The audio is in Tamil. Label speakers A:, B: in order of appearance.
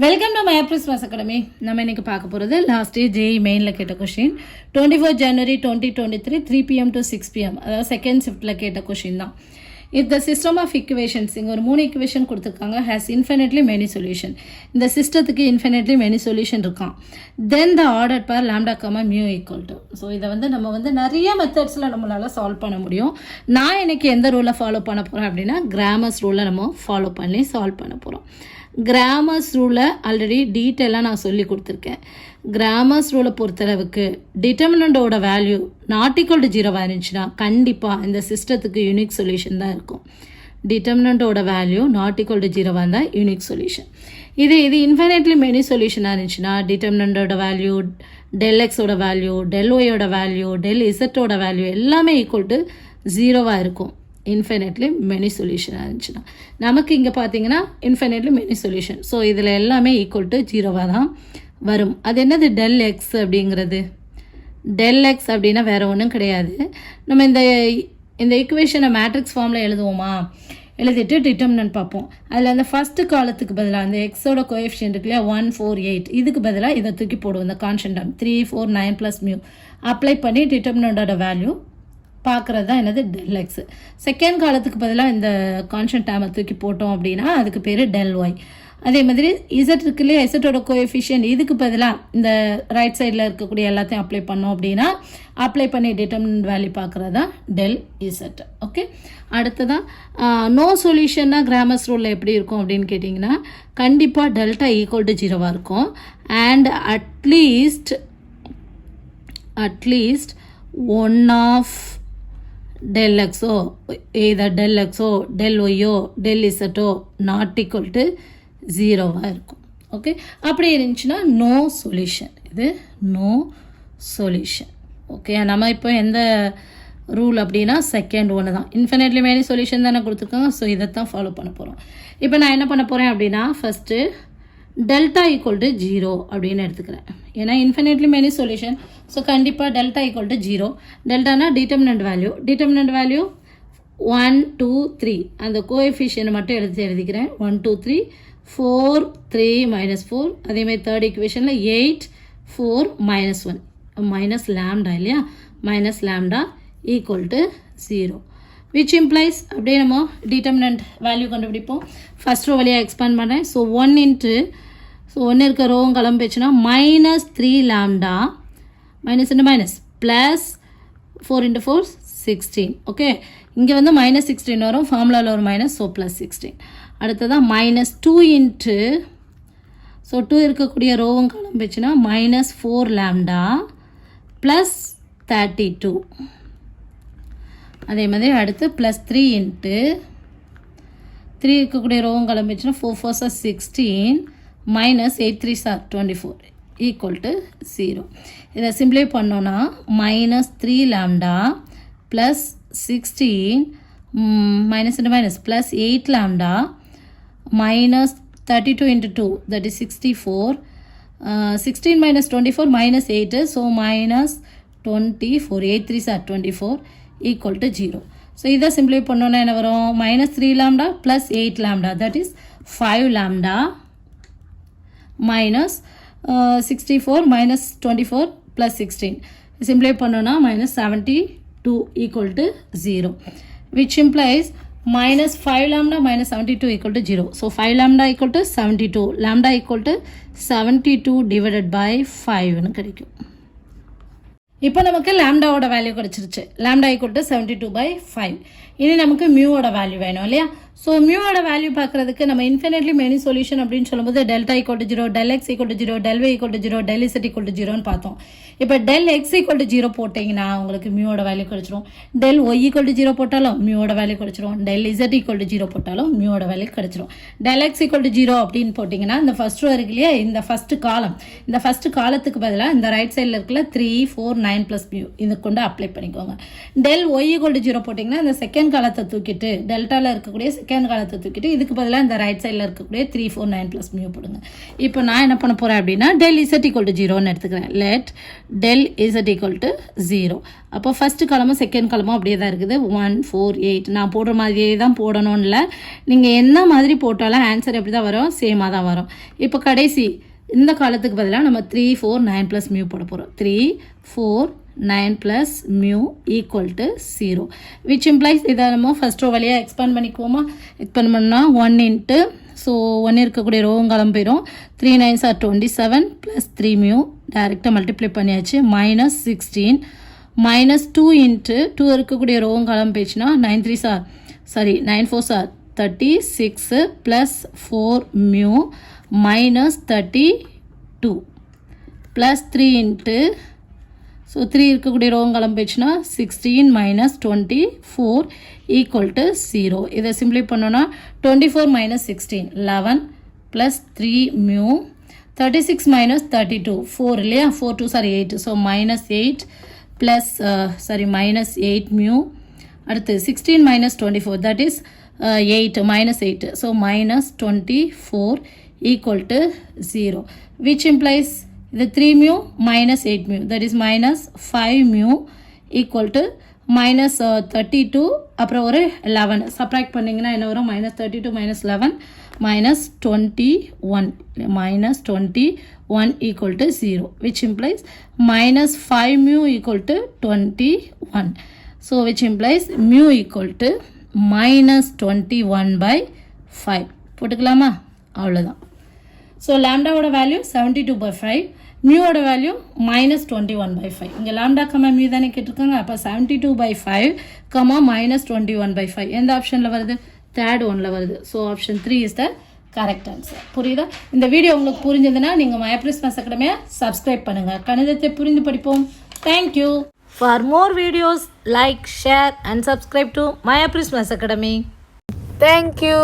A: Welcome to my Prismas academy. நம்ம இன்னைக்கு பார்க்க போகிறது லாஸ்ட் டே ஜேஇ மெயினில் கேட்ட question 24 January 2023 3 PM to 6 PM, அதாவது செகண்ட் ஷிஃப்ட்டில் கேட்ட கொஷின் தான். If the system of equations, இங்கே ஒரு 3 இக்குவேஷன் கொடுத்துருக்காங்க, ஹேஸ் இன்ஃபினிட்லி மெனி சொல்யூஷன். இந்த சிஸ்டத்துக்கு இன்ஃபினிட்லி மெனி சொல்யூஷன் இருக்கான். Then the order pair lambda comma mu equal to. So இதை நம்ம நிறைய மெத்தட்ஸில் நம்மளால் சால்வ் பண்ண முடியும். நான் இன்னைக்கு எந்த ரூலை ஃபாலோ பண்ண போகிறேன் அப்படின்னா கிராமர்ஸ் ரூலை நம்ம ஃபாலோ பண்ணி சால்வ் பண்ண போகிறோம். கிராமர்ஸ் ரூலை ஆல்ரெடி டீட்டெயிலாக நான் சொல்லி கொடுத்துருக்கேன். கிராமர்ஸ் ரூலை பொறுத்தளவுக்கு டிட்டர்மினண்டோட வேல்யூ நாட் ஈக்குவல் டு 0 இருந்துச்சுன்னா கண்டிப்பாக இந்த சிஸ்டத்துக்கு யூனிக் சொல்யூஷன் தான் இருக்கும். டிட்டர்மினண்டோட வேல்யூ நாட் ஈக்குவல் டு 0 இருந்தால் யூனிக் சொல்யூஷன். இது இன்ஃபினிட்லி மெனி சொல்யூஷனாக இருந்துச்சுன்னா டிட்டர்மினண்டோட வேல்யூ, டெல் எக்ஸோட வேல்யூ, டெல் ஒய்யோட வேல்யூ, டெல் இசட்டோட வேல்யூ எல்லாமே ஈக்குவல் டு 0 இருக்கும். இன்ஃபினிட்லி மெனி சொல்யூஷனாக இருந்துச்சுன்னா நமக்கு இங்கே பார்த்தீங்கன்னா இன்ஃபினிட்லி மெனி சொல்யூஷன். ஸோ இதில் எல்லாமே ஈக்குவல் டு 0 தான் வரும். அது என்னது டெல் எக்ஸ் அப்படிங்கிறது? டெல் எக்ஸ் அப்படின்னா வேறு ஒன்றும் கிடையாது. நம்ம இந்த ஈக்குவேஷனை மேட்ரிக்ஸ் ஃபார்மில் எழுதுவோமா? எழுதிட்டு டிட்டர்மினன்ட் பார்ப்போம். அதில் அந்த ஃபஸ்ட்டு காலத்துக்கு பதிலாக அந்த எக்ஸோட கோஎஃபிஷியன்ட் இருக்கு இல்லையா 1 4 8, இதுக்கு பதிலாக இதை தூக்கி போடுவோம். இந்த கான்ஸ்டன்ட் டேர்ம் 3 4 9 + மியூ அப்ளை பண்ணி டிட்டர்மினண்டோட வேல்யூ பார்க்குறது தான் என்னது டெல் எக்ஸ். செகண்ட் காலத்துக்கு பதிலாக இந்த கான்ஸ்டன்ட் டேர்மை தூக்கி போட்டோம் அப்படின்னா அதுக்கு பேர் டெல் ஒய். அதே மாதிரி இசட் இருக்கு இல்லையா, இசட்டோட கோஎஃபிஷியன்ட் இதுக்கு பதிலாக இந்த ரைட் சைடில் இருக்கக்கூடிய எல்லாத்தையும் அப்ளை பண்ணோம் அப்படின்னா அப்ளை பண்ணி டிட்டர்மினன்ட் வேல்யூ பார்க்குறது தான் டெல் இசட். ஓகே, அடுத்ததான் நோ சொல்யூஷன்னா கிராமர்ஸ் ரூலில் எப்படி இருக்கும் அப்படின்னு கேட்டிங்கன்னா கண்டிப்பாக டெல்டா ஈக்குவல் டு 0 இருக்கும். And at least one of del xோ, either del xோ, del yோ, del zோ நாட் ஈக்குவல் டு 0 இருக்கும். ஓகே, அப்படி இருந்துச்சுன்னா நோ சொல்யூஷன். இது நோ சொல்யூஷன். ஓகே, நம்ம இப்போ எந்த ரூல் அப்படின்னா செகண்ட் ஒன்று தான். இன்ஃபினிட்லி மெனி சொல்யூஷன் தானே கொடுத்துருக்காங்க. ஸோ இதை தான் ஃபாலோ பண்ண போகிறோம். இப்போ நான் என்ன பண்ண போகிறேன் அப்படின்னா ஃபஸ்ட்டு டெல்டா ஈக்குவல் டு 0 அப்படின்னு எடுத்துக்கிறேன். ஏன்னா இன்ஃபினிட்லி மெனி சொல்யூஷன். ஸோ கண்டிப்பாக டெல்டா ஈக்குவல் டு 0. டெல்டானா டிட்டர்மினன்ட் வேல்யூ. டிட்டர்மினன்ட் வேல்யூ 1 2 3, அந்த கோஎஃபிஷியன்ட் மட்டும் எழுதிக்கிறேன். 1 2 3 4 3 -4. அதேமாதிரி தேர்ட் ஈக்குவேஷனில் 8 4 -1 மைனஸ் லாம்டா இல்லையா, minus lambda equal to 0, which implies அப்படியே நம்ம டிட்டர்மினன்ட் வேல்யூ கண்டுபிடிப்போம். ஃபஸ்ட் ரோ வழியாக எக்ஸ்பேண்ட் பண்ணுறேன். ஸோ 1 இன்ட்டு, ஸோ 1 இருக்க ரோவும் கிளம்பிச்சுன்னா -3 lambda minus into minus plus 4 × 4 16. Okay, இங்கே வந்து -16 வரும், ஃபார்முலாவில் ஒரு மைனஸ், ஸோ +16. அடுத்ததான் -2 இன்ட்டு, ஸோ 2 இருக்கக்கூடிய ரோவும் கிளம்பிச்சுன்னா -4 லாம்டா ப்ளஸ் 32. அதே மாதிரி அடுத்து +3 இன்ட்டு 3 இருக்கக்கூடிய ரோவும் கிளம்பிச்சுன்னா 4 4 16 -8 3 24 ஈக்குவல் டு 0. இதை சிம்பிளை பண்ணோன்னா -3 lambda plus 16 minus into minus plus 8 lambda -32 × 2 that is 64. 16 -24 -8, so -24 8 3 24 equal to 0. So இதை சிம்பிளை பண்ணோன்னா என்ன வரும்? -3 lambda plus 8 lambda that is 5 lambda minus 64 -24 plus 16 சிம்பிளை பண்ணோன்னா -72 equal to 0, which implies -5 lambda -72 equal to 0. So 5 lambda equal to 72. Lambda equal to 72 divided by 5 கிடைக்கும். இப்போ நமக்கு லாம்டாவோட வேல்யூ கிடச்சிருச்சு. Lambda equal to 72/5. இனி நமக்கு மியூவோட வேல்யூ வேணும் இல்லையா? ஸோ மியூவோட வேல்யூ பார்க்குறதுக்கு நம்ம இன்ஃபினிட்லி மெனி சொல்யூஷன் அப்படின்னு சொல்லும்போது delta equal to 0, del x equal to 0, del y equal to 0, del z equal to 0ன்னு பார்த்தோம். இப்போ டெல் எக்ஸ் ஈக்குவல் டு 0 போட்டிங்கன்னா உங்களுக்கு மியூவோட வேல்யூ கிடச்சிரும். டெல் ஒய் ஈக்குவல் டு 0 போட்டாலும் மியூவோட வேல்யூ கிடச்சிரும். டெல் இசட் ஈக்குவல் டு 0 போட்டாலும் மியூவோட வேல்யூ கிடச்சிரும். டெல் எக்ஸ் ஈக்குவல் டு 0 அப்படின்னு போட்டிங்கன்னா இந்த ஃபர்ஸ்ட் ரோ இருக்கு இல்லையா, இந்த ஃபர்ஸ்ட் காலம், இந்த ஃபர்ஸ்ட் காலத்துக்கு பதிலாக இந்த ரைட் சைடில் இருக்குல்ல 3 4 9 + மியூ இது கொண்டு அப்ளை பண்ணிக்கோங்க. டெல் ஒய் ஈக்குவல் டு 0 போட்டிங்கன்னா இந்த செகண்ட் காலத்தை தூக்கிட்டு டெல்டாவில் இருக்கக்கூடிய செகண்ட் காலத்தை தூக்கிட்டு இதுக்கு பதிலாக இந்த ரைட் சைடில் இருக்கக்கூடிய 3, 4, 9 + மியூ போடுங்க. இப்போ நான் என்ன பண்ண போகிறேன் அப்படின்னா del z = 0ன்னு எடுத்துக்கிறேன். let del z = 0. அப்போ ஃபஸ்ட்டு காலமும் செகண்ட் காலமும் அப்படியே தான் இருக்குது. 1, 4, 8 நான் போடுற மாதிரியே தான் போடணும்னு இல்லை, நீங்கள் என்ன மாதிரி போட்டாலும் ஆன்சர் எப்படி தான் வரும், சேமாக தான் வரும். இப்போ கடைசி இந்த காலத்துக்கு பதிலாக நம்ம 3, 4, 9 + மியூ போட போகிறோம். 3, 4, 9 + மியூ = 0, which implies இதை நம்ம ஃபஸ்ட் ரோ வழியாக எக்ஸ்பேண்ட் பண்ணிக்குவோமா. எக்ஸ்பேண்ட் பண்ணால் 1 இன்ட்டு ஸோ 1 இருக்கக்கூடிய ரோவும் கிளம்ப போயிடும். 3 9s are 27 + 3 மியூ டைரெக்டாக மல்டிப்ளை பண்ணியாச்சு. -16 -2 இன்ட்டு 2 இருக்கக்கூடிய ரோவும் கிளம்ப போயிடுச்சுன்னா 9 4s are 36 + 4 mu -32 + 3 into so 3 இருக்கக்கூடிய ரோவும் கிளம்ப போயிடுச்சுன்னா 16 - 24 = 0. இதை சிம்பிளை பண்ணோன்னா 24 - 16 11 + 3 மியூ 36 - 32 4 இல்லையா, 4 2s are 8 ஸோ -8 -8 மியூ. அடுத்து 16 - 24 that is 8 -8 so -24 = 0, which implies the 3 mu -8 mu that is -5 mu = -32 அப்புறம் ஒரு 11 சப்ராக்ட் பண்ணிங்கன்னா என்ன வரும், -32 - 11 -21 -21 = 0, which implies -5 mu = 21, so which implies mu = -21/5 போட்டுக்கலாமா. அவ்வளோதான். ஸோ லாம்டாவோட வேல்யூ 72/5, மியூவோட வேல்யூ -21/5. இங்கே லாம்டா கமா மியூ தானே கேட்டிருக்காங்க. அப்போ 72/5 -21/5 எந்த ஆப்ஷனில் வருது, தேர்ட் ஒன்ல வருது. So option 3 is the correct answer. புரியுதா? இந்த வீடியோ உங்களுக்கு புரிஞ்சதுன்னா நீங்கள் My April Maths Academy subscribe பண்ணுங்கள். கணிதத்தை புரிந்து படிப்போம். Thank you. For more videos, like, share and subscribe to My April Maths Academy. Thank you.